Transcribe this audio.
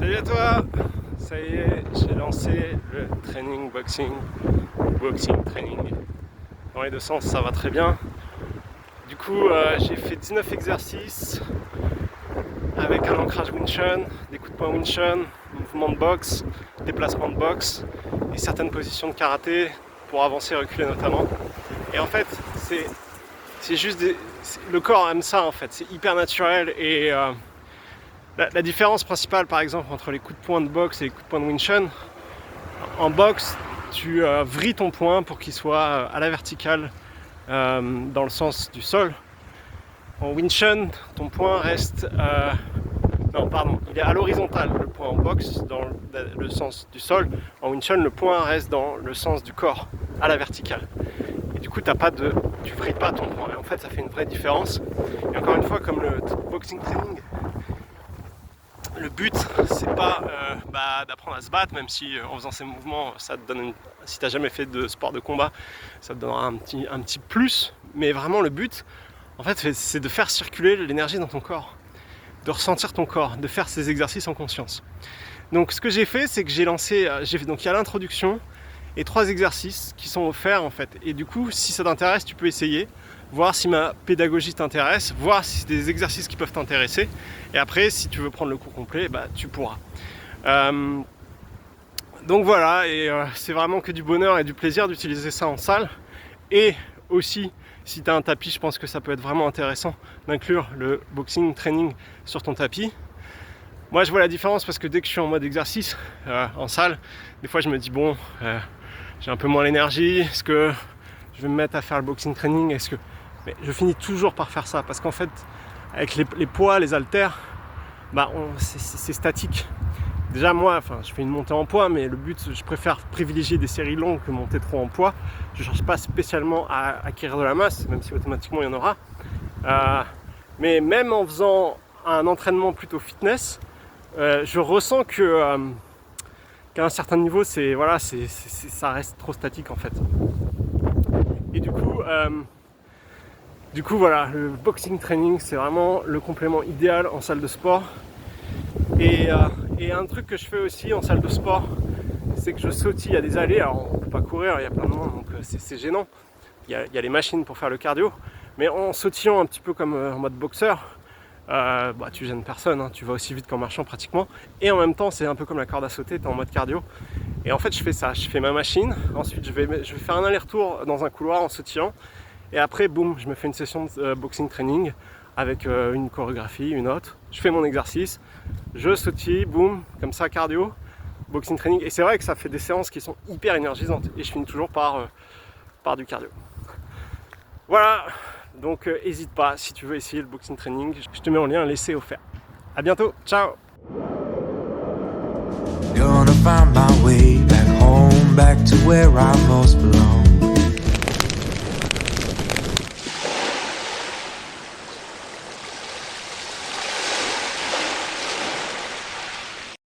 Salut à toi. Ça y est, j'ai lancé le training boxing training. Dans les deux sens, ça va très bien. Du coup, j'ai fait 19 exercices avec un ancrage Wing Chun, des coups de poing Wing Chun, mouvement de boxe, déplacement de boxe et certaines positions de karaté pour avancer et reculer notamment. Et en fait, c'est juste le corps aime ça en fait, c'est hyper naturel et la différence principale par exemple entre les coups de poing de boxe et les coups de poing de Wing Chun, en boxe tu vrilles ton poing pour qu'il soit à la verticale dans le sens du sol. En Wing Chun, ton poing reste il est à l'horizontale, le poing en boxe dans le sens du sol. En Wing Chun, le poing reste dans le sens du corps, à la verticale. Et du coup, tu vrilles pas ton poing. Et en fait, ça fait une vraie différence. Et encore une fois, comme le boxing training, le but, c'est pas d'apprendre à se battre, même si en faisant ces mouvements, ça te donne si t'as jamais fait de sport de combat, ça te donnera un petit plus. Mais vraiment, le but, en fait, c'est de faire circuler l'énergie dans ton corps, de ressentir ton corps, de faire ces exercices en conscience. Donc, ce que j'ai fait, c'est que donc il y a l'introduction et 3 exercices qui sont offerts en fait. Et du coup, si ça t'intéresse, tu peux essayer, voir si ma pédagogie t'intéresse, voir si c'est des exercices qui peuvent t'intéresser. Et après, si tu veux prendre le cours complet, tu pourras. Donc voilà, et c'est vraiment que du bonheur et du plaisir d'utiliser ça en salle. Et aussi, si tu as un tapis, je pense que ça peut être vraiment intéressant d'inclure le boxing training sur ton tapis. Moi, je vois la différence parce que dès que je suis en mode exercice en salle, des fois je me dis j'ai un peu moins l'énergie, est-ce que je vais me mettre à faire le boxing training, mais je finis toujours par faire ça parce qu'en fait avec les poids, les haltères, c'est statique. Déjà moi, je fais une montée en poids, mais le but, je préfère privilégier des séries longues que monter trop en poids. Je ne cherche pas spécialement à acquérir de la masse, même si automatiquement il y en aura. Mais même en faisant un entraînement plutôt fitness, je ressens qu'à un certain niveau, ça reste trop statique en fait. Et du coup voilà, le boxing training, c'est vraiment le complément idéal en salle de sport. Et un truc que je fais aussi en salle de sport, c'est que je sautille à des allées. Alors on ne peut pas courir, il y a plein de monde, donc c'est gênant. Il y a les machines pour faire le cardio, mais en sautillant un petit peu comme en mode boxeur, tu gênes personne, hein, tu vas aussi vite qu'en marchant pratiquement. Et en même temps, c'est un peu comme la corde à sauter, tu es en mode cardio. Et en fait, je fais ça, je fais ma machine, ensuite je vais faire un aller-retour dans un couloir en sautillant. Et après, boum, je me fais une session de boxing training avec une chorégraphie, une autre. Je fais mon exercice, je sautille, boum, comme ça, cardio, boxing training. Et c'est vrai que ça fait des séances qui sont hyper énergisantes. Et je finis toujours par du cardio. Voilà, donc n'hésite pas si tu veux essayer le boxing training. Je te mets en lien, laissez offert. À bientôt, ciao. Gonna find my way back home, back to where I most belong.